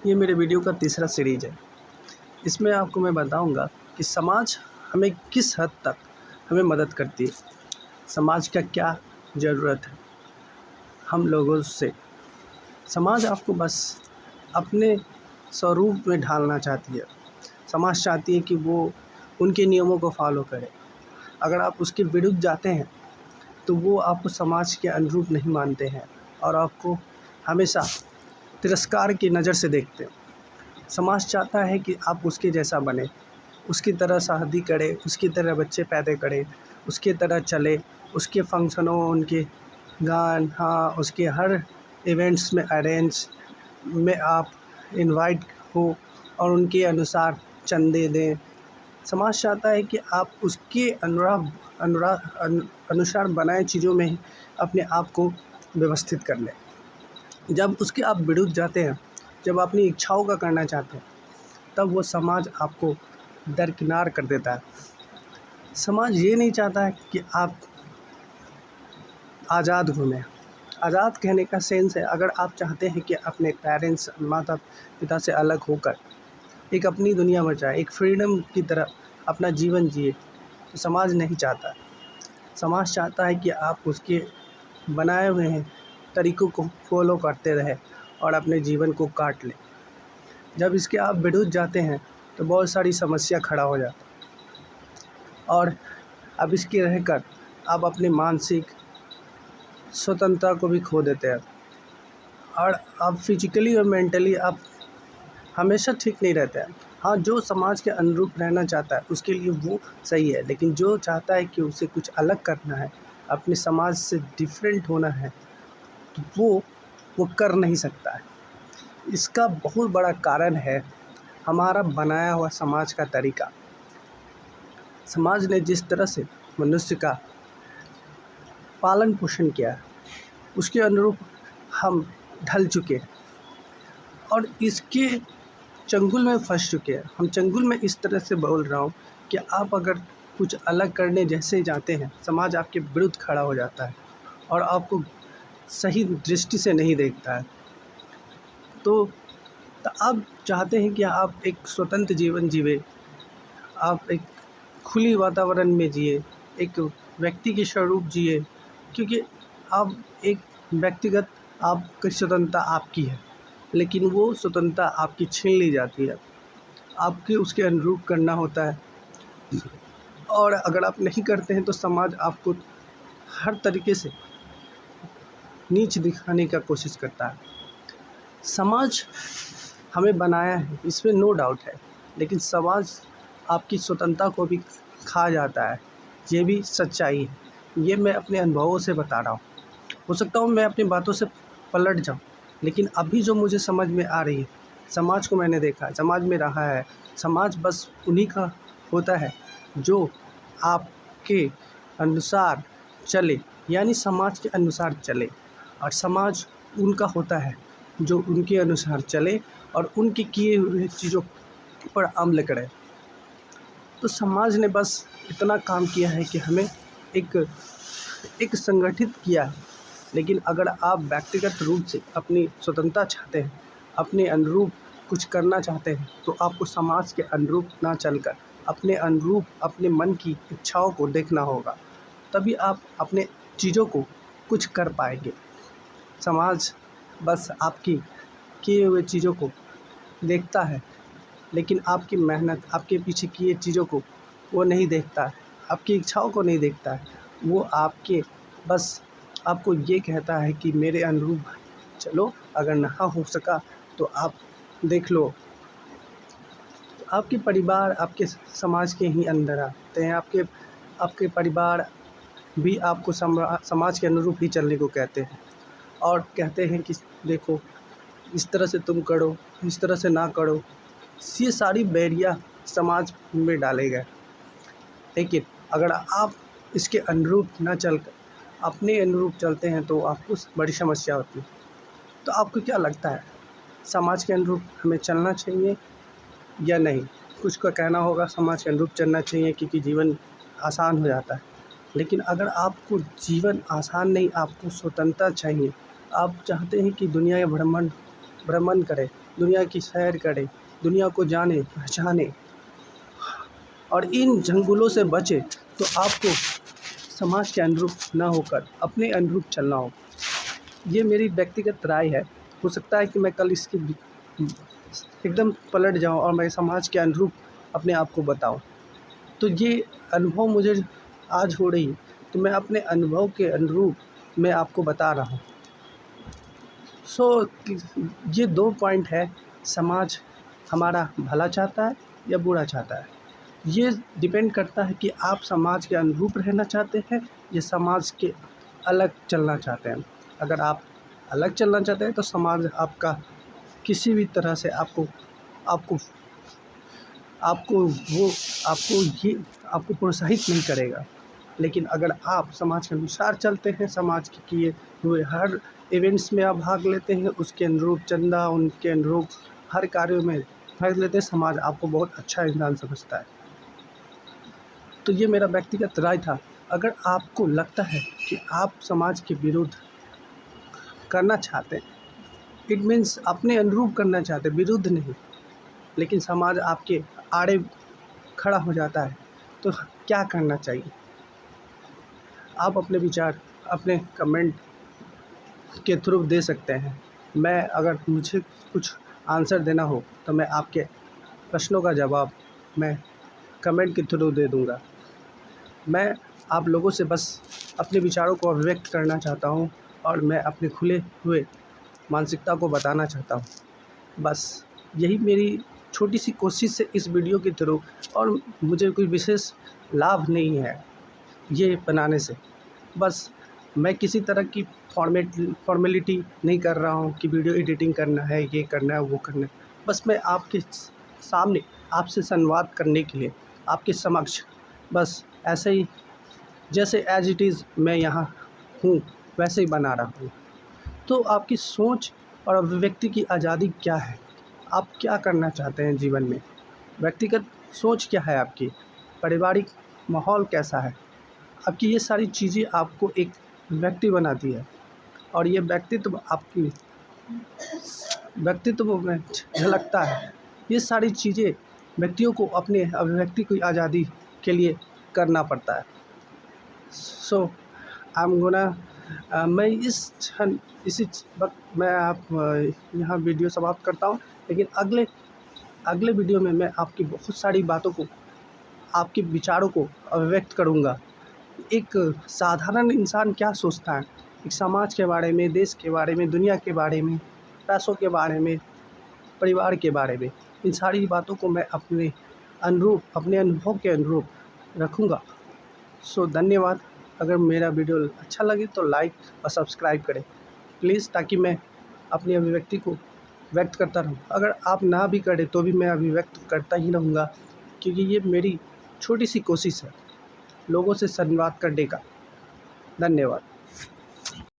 ये मेरे वीडियो का तीसरा सीरीज़ है। इसमें आपको मैं बताऊंगा कि समाज हमें किस हद तक हमें मदद करती है, समाज का क्या ज़रूरत है हम लोगों से। समाज आपको बस अपने स्वरूप में ढालना चाहती है। समाज चाहती है कि वो उनके नियमों को फॉलो करे। अगर आप उसके विरुद्ध जाते हैं तो वो आपको समाज के अनुरूप नहीं मानते हैं और आपको हमेशा तिरस्कार की नज़र से देखते हैं। समाज चाहता है कि आप उसके जैसा बने, उसकी तरह शादी करें, उसकी तरह बच्चे पैदा करें, उसके तरह चले, उसके फंक्शनों, उनके गान, हाँ, उसके हर इवेंट्स में अरेंज में आप इनवाइट हो और उनके अनुसार चंदे दें। समाज चाहता है कि आप उसके अनुसार बनाए चीज़ों में ही अपने आप को व्यवस्थित कर लें। जब उसके आप विरुद्ध जाते हैं, जब अपनी इच्छाओं का करना चाहते हैं, तब वो समाज आपको दरकिनार कर देता है। समाज ये नहीं चाहता है कि आप आज़ाद घूमें। आज़ाद कहने का सेंस है, अगर आप चाहते हैं कि अपने पेरेंट्स, माता पिता से अलग होकर एक अपनी दुनिया बचाए, एक फ्रीडम की तरह अपना जीवन जिए, तो समाज नहीं चाहता। समाज चाहता है कि आप उसके बनाए हुए हैं तरीक़ों को फॉलो करते रहें और अपने जीवन को काट लें। जब इसके आप विरुद्ध जाते हैं तो बहुत सारी समस्या खड़ा हो जाता है और अब इसके रहकर आप अपने मानसिक स्वतंत्रता को भी खो देते हैं और आप फिजिकली और मेंटली आप हमेशा ठीक नहीं रहते हैं। हाँ, जो समाज के अनुरूप रहना चाहता है उसके लिए वो सही है, लेकिन जो चाहता है कि उसे कुछ अलग करना है, अपने समाज से डिफरेंट होना है, तो वो कर नहीं सकता है। इसका बहुत बड़ा कारण है हमारा बनाया हुआ समाज का तरीका। समाज ने जिस तरह से मनुष्य का पालन पोषण किया है, उसके अनुरूप हम ढल चुके हैं और इसके चंगुल में फंस चुके हैं। हम चंगुल में इस तरह से बोल रहा हूँ कि आप अगर कुछ अलग करने जैसे जाते हैं, समाज आपके विरुद्ध खड़ा हो जाता है और आपको सही दृष्टि से नहीं देखता है। तो आप चाहते हैं कि आप एक स्वतंत्र जीवन जिए, आप एक खुली वातावरण में जिए, एक व्यक्ति के स्वरूप जिए, क्योंकि आप एक व्यक्तिगत आपकी स्वतंत्रता आपकी है, लेकिन वो स्वतंत्रता आपकी छीन ली जाती है। आपके उसके अनुरूप करना होता है और अगर आप नहीं करते हैं तो समाज आपको हर तरीके से नीच दिखाने का कोशिश करता है। समाज हमें बनाया है, इसमें नो डाउट है, लेकिन समाज आपकी स्वतंत्रता को भी खा जाता है, ये भी सच्चाई है। ये मैं अपने अनुभवों से बता रहा हूँ। हो सकता है मैं अपनी बातों से पलट जाऊँ, लेकिन अभी जो मुझे समझ में आ रही है, समाज को मैंने देखा है, समाज में रहा है। समाज बस उन्हीं का होता है जो आपके अनुसार चले, यानी समाज के अनुसार चले, और समाज उनका होता है जो उनके अनुसार चले और उनके किए हुए चीज़ों पर अमल करे। तो समाज ने बस इतना काम किया है कि हमें एक संगठित किया है, लेकिन अगर आप व्यक्तिगत रूप से अपनी स्वतंत्रता चाहते हैं, अपने अनुरूप कुछ करना चाहते हैं, तो आपको समाज के अनुरूप ना चलकर अपने अनुरूप अपने मन की इच्छाओं को देखना होगा, तभी आप अपने चीज़ों को कुछ कर पाएंगे। समाज बस आपकी किए हुए चीज़ों को देखता है, लेकिन आपकी मेहनत, आपके पीछे किए चीज़ों को वो नहीं देखता है, आपकी इच्छाओं को नहीं देखता है। वो आपके बस आपको ये कहता है कि मेरे अनुरूप चलो, अगर ना हो सका तो आप देख लो। आपके परिवार आपके समाज के ही अंदर आते हैं। आपके परिवार भी आपको समाज के अनुरूप ही चलने को कहते हैं और कहते हैं कि देखो, इस तरह से तुम करो, इस तरह से ना करो। ये सारी बैरियाँ समाज में डाले गए, लेकिन अगर आप इसके अनुरूप ना चलकर अपने अनुरूप चलते हैं तो आपको बड़ी समस्या होती है। तो आपको क्या लगता है, समाज के अनुरूप हमें चलना चाहिए या नहीं? कुछ का कहना होगा समाज के अनुरूप चलना चाहिए क्योंकि जीवन आसान हो जाता है। लेकिन अगर आपको जीवन आसान नहीं, आपको स्वतंत्रता चाहिए, आप चाहते हैं कि दुनिया का भ्रमण करें, दुनिया की सैर करे, दुनिया को जाने पहचाने और इन झंगुलों से बचे, तो आपको समाज के अनुरूप ना होकर अपने अनुरूप चलना होगा। ये मेरी व्यक्तिगत राय है। हो सकता है कि मैं कल इसकी एकदम पलट जाऊं और मैं समाज के अनुरूप अपने आप को बताऊं। तो ये अनुभव मुझे आज हो रही है, तो मैं अपने अनुभव के अनुरूप मैं आपको बता रहा हूँ। ये 2 पॉइंट है, समाज हमारा भला चाहता है या बुरा चाहता है। ये डिपेंड करता है कि आप समाज के अनुरूप रहना चाहते हैं या समाज के अलग चलना चाहते हैं। अगर आप अलग चलना चाहते हैं तो समाज आपका किसी भी तरह से आपको आपको आपको वो आपको ये आपको प्रोत्साहित नहीं करेगा। लेकिन अगर आप समाज के अनुसार चलते हैं, समाज के किए हुए हर इवेंट्स में आप भाग लेते हैं, उसके अनुरूप चंदा, उनके अनुरूप हर कार्यों में भाग लेते हैं, समाज आपको बहुत अच्छा इंसान समझता है। तो ये मेरा व्यक्तिगत राय था। अगर आपको लगता है कि आप समाज के विरुद्ध करना चाहते हैं, इट मीन्स अपने अनुरूप करना चाहते हैं, विरुद्ध नहीं, लेकिन समाज आपके आड़े खड़ा हो जाता है, तो क्या करना चाहिए? आप अपने विचार अपने कमेंट के थ्रू दे सकते हैं। मैं अगर मुझे कुछ आंसर देना हो तो मैं आपके प्रश्नों का जवाब मैं कमेंट के थ्रू दे दूँगा। मैं आप लोगों से बस अपने विचारों को अभिव्यक्त करना चाहता हूँ और मैं अपने खुले हुए मानसिकता को बताना चाहता हूँ। बस यही मेरी छोटी सी कोशिश है इस वीडियो के थ्रू, और मुझे कोई विशेष लाभ नहीं है ये बनाने से। बस मैं किसी तरह की फॉर्मेलिटी नहीं कर रहा हूँ कि वीडियो एडिटिंग करना है, ये करना है, वो करना है। बस मैं आपके सामने आपसे संवाद करने के लिए आपके समक्ष बस ऐसे ही जैसे एज इट इज़ मैं यहाँ हूँ वैसे ही बना रहा हूँ। तो आपकी सोच और अभिव्यक्ति की आज़ादी क्या है? आप क्या करना चाहते हैं जीवन में? व्यक्तिगत सोच क्या है आपकी? पारिवारिक माहौल कैसा है? आपकी ये सारी चीज़ें आपको एक व्यक्ति बनाती है, और ये व्यक्तित्व आपकी व्यक्तित्व में झलकता है। ये सारी चीज़ें व्यक्तियों को अपने अभिव्यक्ति की आज़ादी के लिए करना पड़ता है। सो आई एम गोना मैं इसी वक्त मैं यहाँ वीडियो समाप्त करता हूँ। लेकिन अगले वीडियो में मैं आपकी बहुत सारी बातों को, आपके विचारों को अभिव्यक्त करूँगा। एक साधारण इंसान क्या सोचता है, एक समाज के बारे में, देश के बारे में, दुनिया के बारे में, पैसों के बारे में, परिवार के बारे में, इन सारी बातों को मैं अपने अनुरूप, अपने अनुभव के अनुरूप रखूँगा। सो धन्यवाद। अगर मेरा वीडियो अच्छा लगे तो लाइक और सब्सक्राइब करें प्लीज़, ताकि मैं अपनी अभिव्यक्ति को व्यक्त करता रहूँ। अगर आप ना भी करें तो भी मैं अभिव्यक्त करता ही रहूँगा, क्योंकि ये मेरी छोटी सी कोशिश है लोगों से संवाद करने का। धन्यवाद।